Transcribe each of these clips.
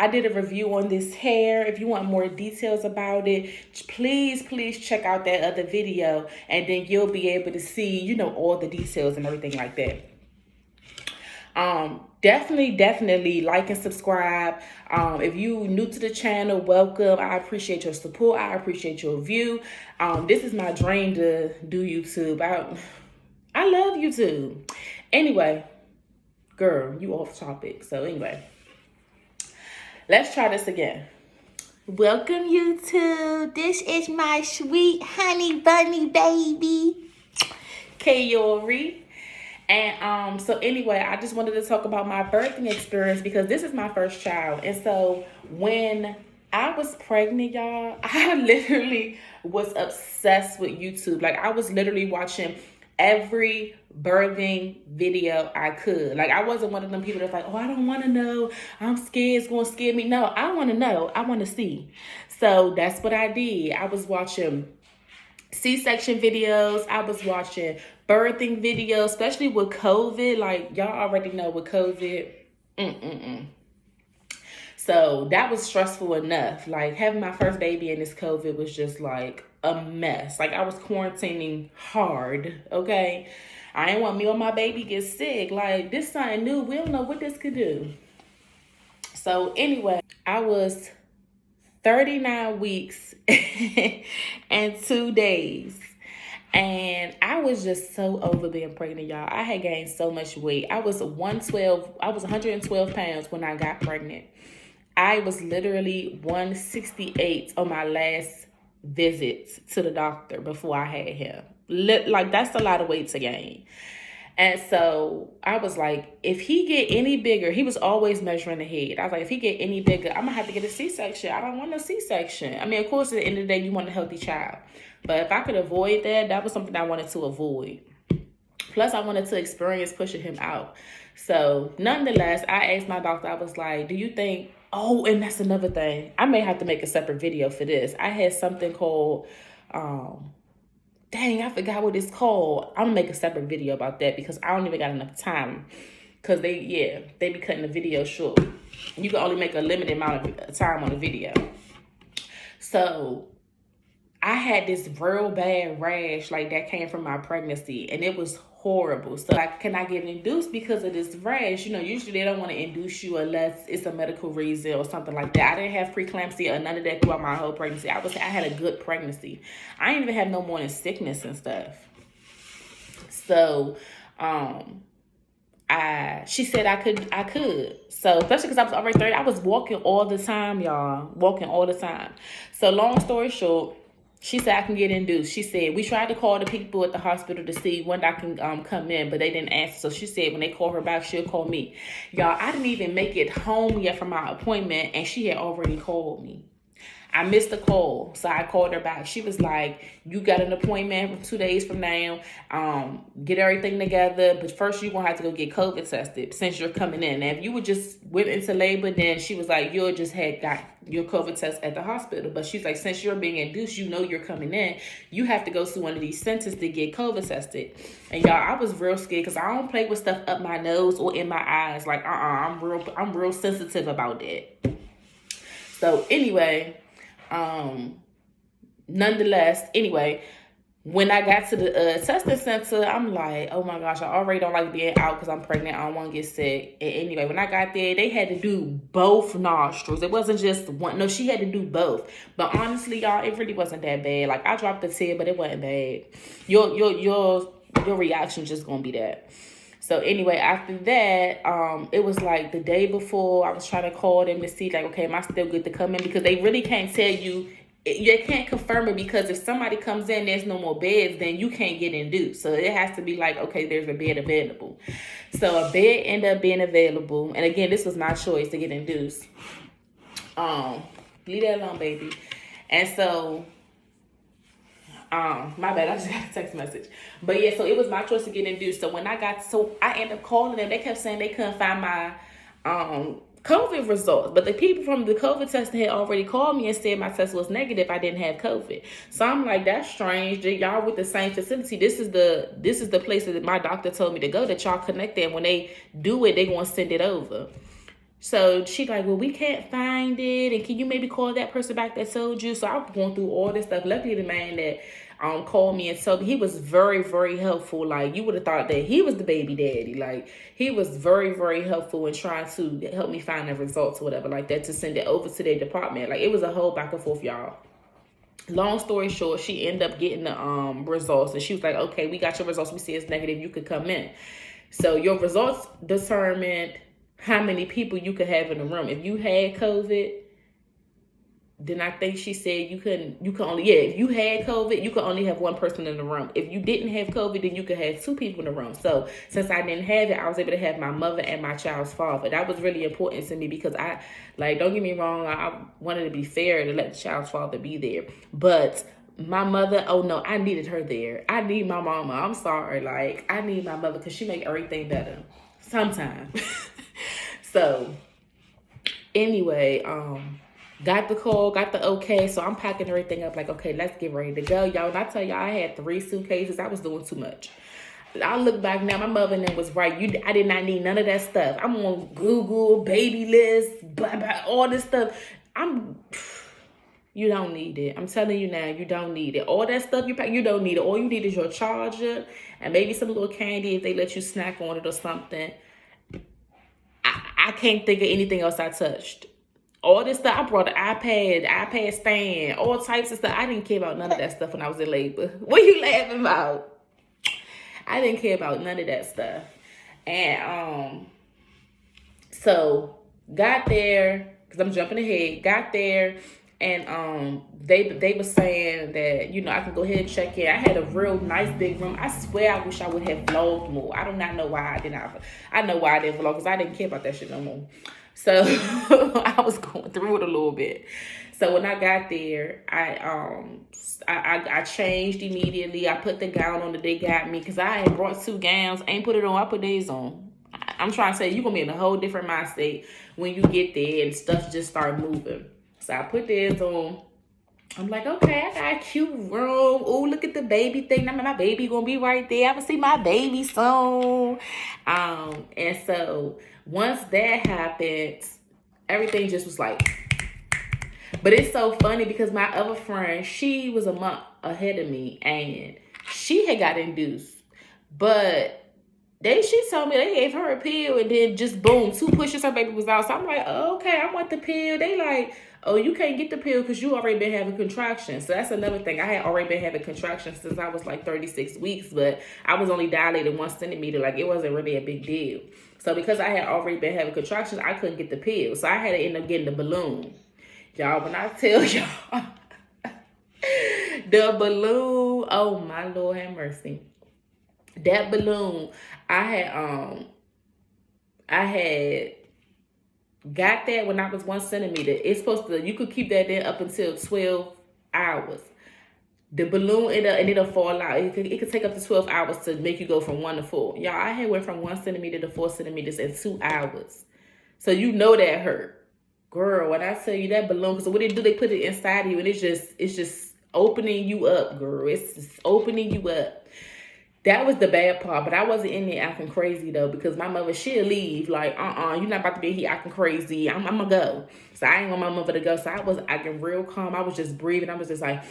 I did a review on this hair. If you want more details about it, please check out that other video, and then you'll be able to see, you know, all the details and everything like that. Definitely like and subscribe. If you new to the channel, welcome. I appreciate your support. I appreciate your view. This is my dream to do YouTube. I love YouTube. Anyway, girl, you off topic. So anyway, let's try this again. Welcome, YouTube. This is my sweet honey bunny baby, Kayori. And so anyway, I just wanted to talk about my birthing experience because this is my first child. And so when I was pregnant, y'all, I literally was obsessed with YouTube. Like, I was literally watching every birthing video I could. Like, I wasn't one of them people that's like, oh, I don't want to know, I'm scared, it's going to scare me. No, I want to know, I want to see. So that's what I did. I was watching C-section videos. I was watching birthing videos, especially with COVID. Like, y'all already know with COVID. So that was stressful enough. Like, having my first baby in this COVID was just like a mess. Like, I was quarantining hard, okay? I didn't want me or my baby get sick. Like, this something new. We don't know what this could do. So anyway, I was 39 weeks and 2 days. And I was just so over being pregnant, y'all. I had gained so much weight. I was 112 pounds when I got pregnant. I was literally 168 on my last visit to the doctor before I had him. Like, that's a lot of weight to gain. And so I was like, if he get any bigger, he was always measuring the head. I was like, if he get any bigger, I'm going to have to get a C-section. I don't want a C-section. I mean, of course, at the end of the day, you want a healthy child. But if I could avoid that, that was something I wanted to avoid. Plus, I wanted to experience pushing him out. So nonetheless, I asked my doctor, I was like, do you think, oh, and that's another thing. I may have to make a separate video for this. I had something called, dang, I forgot what it's called. I'm gonna make a separate video about that because I don't even got enough time. Because they be cutting the video short. You can only make a limited amount of time on the video. So I had this real bad rash, like, that came from my pregnancy, and it was horrible. So, like, can I get induced because of this rash? You know, usually they don't want to induce you unless it's a medical reason or something like that. I didn't have preeclampsia or none of that throughout my whole pregnancy. I had a good pregnancy. I didn't even have no morning sickness and stuff. So, she said I could. So, especially because I was already 30, I was walking all the time, y'all. Walking all the time. So, long story short, she said I can get induced. She said, we tried to call the people at the hospital to see when I can come in, but they didn't answer. So she said when they call her back, she'll call me. Y'all, I didn't even make it home yet from my appointment, and she had already called me. I missed the call, so I called her back. She was like, you got an appointment for 2 days from now. Get everything together, but first you're going to have to go get COVID tested since you're coming in. Now, if you would just went into labor, then she was like, you just had got your COVID test at the hospital. But she's like, since you're being induced, you know you're coming in. You have to go to one of these centers to get COVID tested. And y'all, I was real scared because I don't play with stuff up my nose or in my eyes. Like, I'm real sensitive about that. So anyway, nonetheless, when I got to the testing center, I'm like, oh my gosh, I already don't like being out because I'm pregnant. I don't want to get sick. And anyway, when I got there, they had to do both nostrils. It wasn't just one. No, she had to do both. But honestly, y'all, it really wasn't that bad. Like, I dropped a tear, but it wasn't bad. Your reaction just gonna be that. So anyway, after that, it was like the day before, I was trying to call them to see, like, okay, am I still good to come in? Because they really can't tell you. You can't confirm it because if somebody comes in, there's no more beds, then you can't get induced. So it has to be like, okay, there's a bed available. So a bed ended up being available. And again, this was my choice to get induced. Leave that alone, baby. And so, my bad, I just got a text message. But yeah, so it was my choice to get induced. So when I ended up calling them. They kept saying they couldn't find my COVID results, but the people from the COVID test had already called me and said my test was negative. I didn't have COVID. So I'm like, that's strange. Y'all with the same facility. This is the place that my doctor told me to go, that y'all connected. And when they do it, they gonna send it over. So she like, well, we can't find it, and can you maybe call that person back that told you? So I was going through all this stuff. Luckily, the man that called me and told me, he was very, very helpful. Like, you would have thought that he was the baby daddy. Like, he was very, very helpful in trying to help me find the results or whatever like that to send it over to their department. Like, it was a whole back and forth, y'all. Long story short, she ended up getting the results, and she was like, okay, we got your results. We see it's negative. You could come in. So your results determined how many people you could have in the room. If you had COVID, then I think she said you could only, if you had COVID, you could only have one person in the room. If you didn't have COVID, then you could have two people in the room. So since I didn't have it, I was able to have my mother and my child's father. That was really important to me because don't get me wrong, I wanted to be fair to let the child's father be there. But my mother, oh no, I needed her there. I need my mama. I'm sorry. Like, I need my mother because she make everything better sometimes. So anyway, got the call, got the okay. So I'm packing everything up like, okay, let's get ready to go. Y'all, when I tell y'all I had 3 suitcases, I was doing too much. I look back now, my mother and them was right. I did not need none of that stuff. I'm on Google, baby list, blah, blah, all this stuff. You don't need it. I'm telling you now, you don't need it. All that stuff you pack, you don't need it. All you need is your charger and maybe some little candy if they let you snack on it or something. I can't think of anything else I touched. All this stuff, I brought an iPad stand, all types of stuff. I didn't care about none of that stuff when I was in labor. What are you laughing about? I didn't care about none of that stuff. And so got there, because I'm jumping ahead, got there, and they were saying that, I can go ahead and check in. I had a real nice big room. I swear I wish I would have vlogged more. I do not know why I did not. I know why I didn't vlog, because I didn't care about that shit no more. So I was going through it a little bit. So when I got there, I changed immediately. I put the gown on that they got me because I had brought 2 gowns. I ain't put it on. I put these on. I'm trying to say you're going to be in a whole different mind state when you get there and stuff just start moving. So I put these on. I'm like, okay, I got a cute room. Oh, look at the baby thing. Now my baby going to be right there. I'm going to see my baby soon. And so once that happened, everything just was like, but it's so funny because my other friend, she was a month ahead of me and she had got induced, but she told me they gave her a pill and then just boom, 2 pushes, her baby was out. So I'm like, oh, okay, I want the pill. They like, oh, you can't get the pill because you already been having contractions. So that's another thing. I had already been having contractions since I was like 36 weeks, but I was only dilated 1 centimeter. Like, it wasn't really a big deal. So because I had already been having contractions, I couldn't get the pill. So I had to end up getting the balloon. Y'all, when I tell y'all, the balloon, oh my Lord have mercy. That balloon, I had got that when I was 1 centimeter. It's supposed to, you could keep that there up until 12 hours. The balloon, it'll fall out. It could take up to 12 hours to make you go from 1 to 4. Y'all, I had went from 1 centimeter to 4 centimeters in 2 hours. So you know that hurt. Girl, when I tell you that balloon, because what they do, they put it inside of you and it's just opening you up, girl. It's just opening you up. That was the bad part, but I wasn't in there acting crazy though, because my mother, she'll leave like, you're not about to be here acting crazy. I'm gonna go. So I ain't want my mother to go. So I was acting real calm. I was just breathing. I was just like,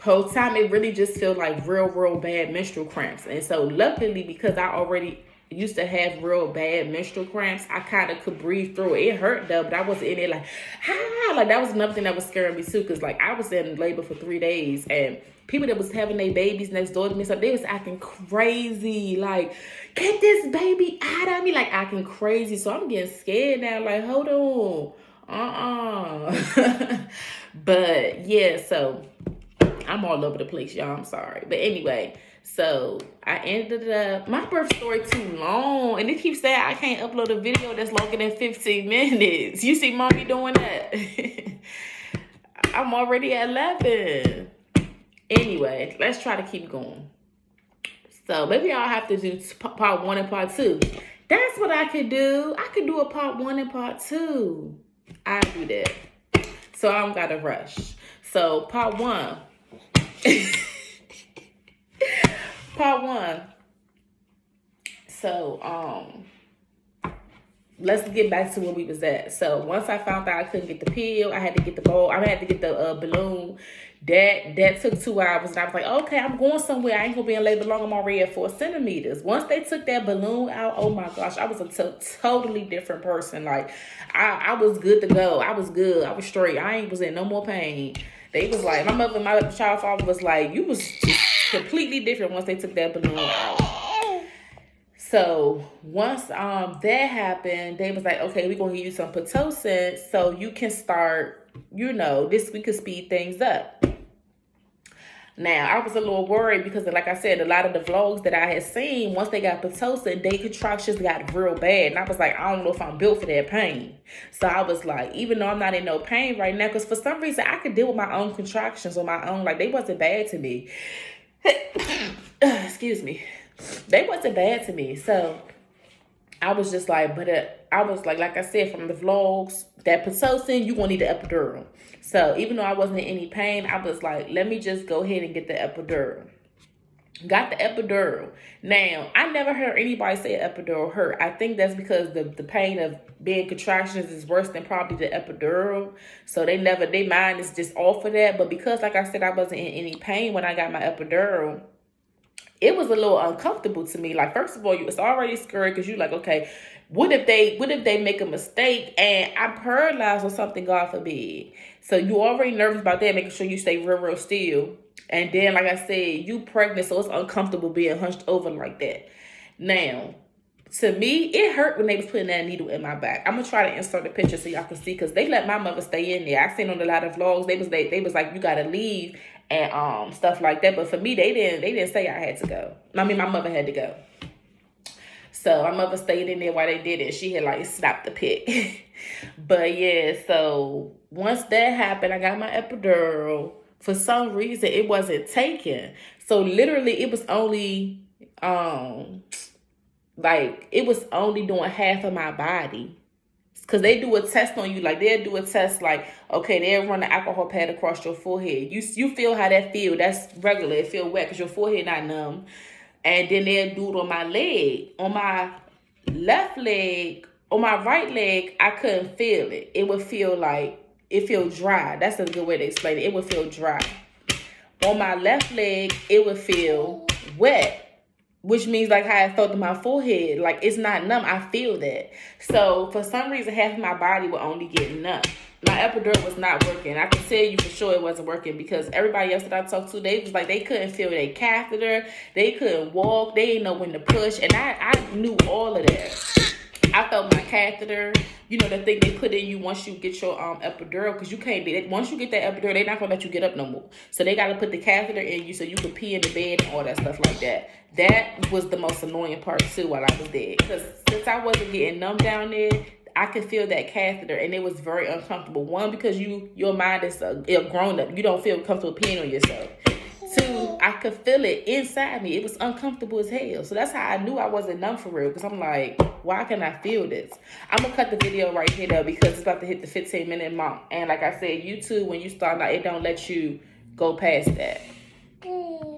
whole time it really just felt like real bad menstrual cramps. And so luckily, because I already used to have real bad menstrual cramps, I kind of could breathe through it. It hurt though, but I wasn't in there like, like that was another thing that was scaring me too, because like I was in labor for 3 days and people that was having their babies next door to me, so they was acting crazy, like, get this baby out of me, like acting crazy. So I'm getting scared now, like, hold on, but yeah, so I'm all over the place, y'all. I'm sorry, but anyway. So I ended up, my birth story too long, and it keeps saying I can't upload a video that's longer than 15 minutes. You see mommy doing that? I'm already at 11. Anyway, let's try to keep going. So maybe I'll have to do part 1 and part 2. That's what I could do. I could do a part 1 and part 2. I'll do that. So I don't gotta rush. So part 1. Part 1. So, let's get back to where we was at. So once I found out I couldn't get the pill, I had to get the ball. I had to get the balloon. That took 2 hours, and I was like, okay, I'm going somewhere. I ain't gonna be in labor long. I'm already at 4 centimeters. Once they took that balloon out, oh my gosh, I was a totally different person. Like, I was good to go. I was good. I was straight. I ain't was in no more pain. They was like, my child father was like, you was completely different once they took that balloon out. So once that happened, they was like, okay, we're gonna give you some Pitocin so you can start, we could speed things up. Now, I was a little worried because, like I said, a lot of the vlogs that I had seen, once they got Pitocin, they contractions got real bad. And I was like, I don't know if I'm built for that pain. So I was like, even though I'm not in no pain right now, because for some reason I could deal with my own contractions on my own. Like, they wasn't bad to me. Excuse me. They wasn't bad to me. So I was just like, I was like I said, from the vlogs, that Pitocin, you gonna need the epidural. So even though I wasn't in any pain, I was like, let me just go ahead and get the epidural. Got the epidural. Now, I never heard anybody say epidural hurt. I think that's because the pain of being contractions is worse than probably the epidural. So their mind is just off of that. But because, like I said, I wasn't in any pain when I got my epidural, it was a little uncomfortable to me. Like, first of all, it's already scary because you're like, okay, what if they make a mistake and I'm paralyzed or something, God forbid. So you already nervous about that, making sure you stay real, real still. And then, like I said, you pregnant, so it's uncomfortable being hunched over like that. Now, to me, it hurt when they was putting that needle in my back. I'm gonna try to insert a picture so y'all can see, because they let my mother stay in there. I seen on a lot of vlogs, they was like, you gotta leave and stuff like that. But for me, they didn't say I had to go. I mean, my mother had to go. So my mother stayed in there while they did it. She had like stopped the pic. But yeah, so once that happened, I got my epidural. For some reason, it wasn't taken. So literally, it was only it was only doing half of my body. Because they do a test on you. Like, they'll do a test like, okay, they'll run the alcohol pad across your forehead. You feel how that feel. That's regular. It feel wet because your forehead not numb. And then they'll do it on my leg. On my left leg, on my right leg, I couldn't feel it. It would feel like, it feel dry. That's a good way to explain it. It would feel dry. On my left leg, it would feel wet. Which means like how I felt in my forehead. Like, it's not numb. I feel that. So for some reason, half of my body would only get numb. My epidural was not working. I can tell you for sure it wasn't working, because everybody else that I talked to, they was like, they couldn't feel their catheter. They couldn't walk. They didn't know when to push. And I knew all of that. I felt my catheter, the thing they put in you once you get your epidural, because you can't be, once you get that epidural, they're not going to let you get up no more. So they got to put the catheter in you so you could pee in the bed and all that stuff like that. That was the most annoying part too while I was there. Because since I wasn't getting numb down there, I could feel that catheter, and it was very uncomfortable. One, because your mind is grown up. You don't feel comfortable peeing on yourself. Two, I could feel it inside me. It was uncomfortable as hell. So that's how I knew I wasn't numb for real, because I'm like, why can I feel this? I'm going to cut the video right here, though, because it's about to hit the 15-minute mark. And like I said, YouTube, when you start out, it don't let you go past that.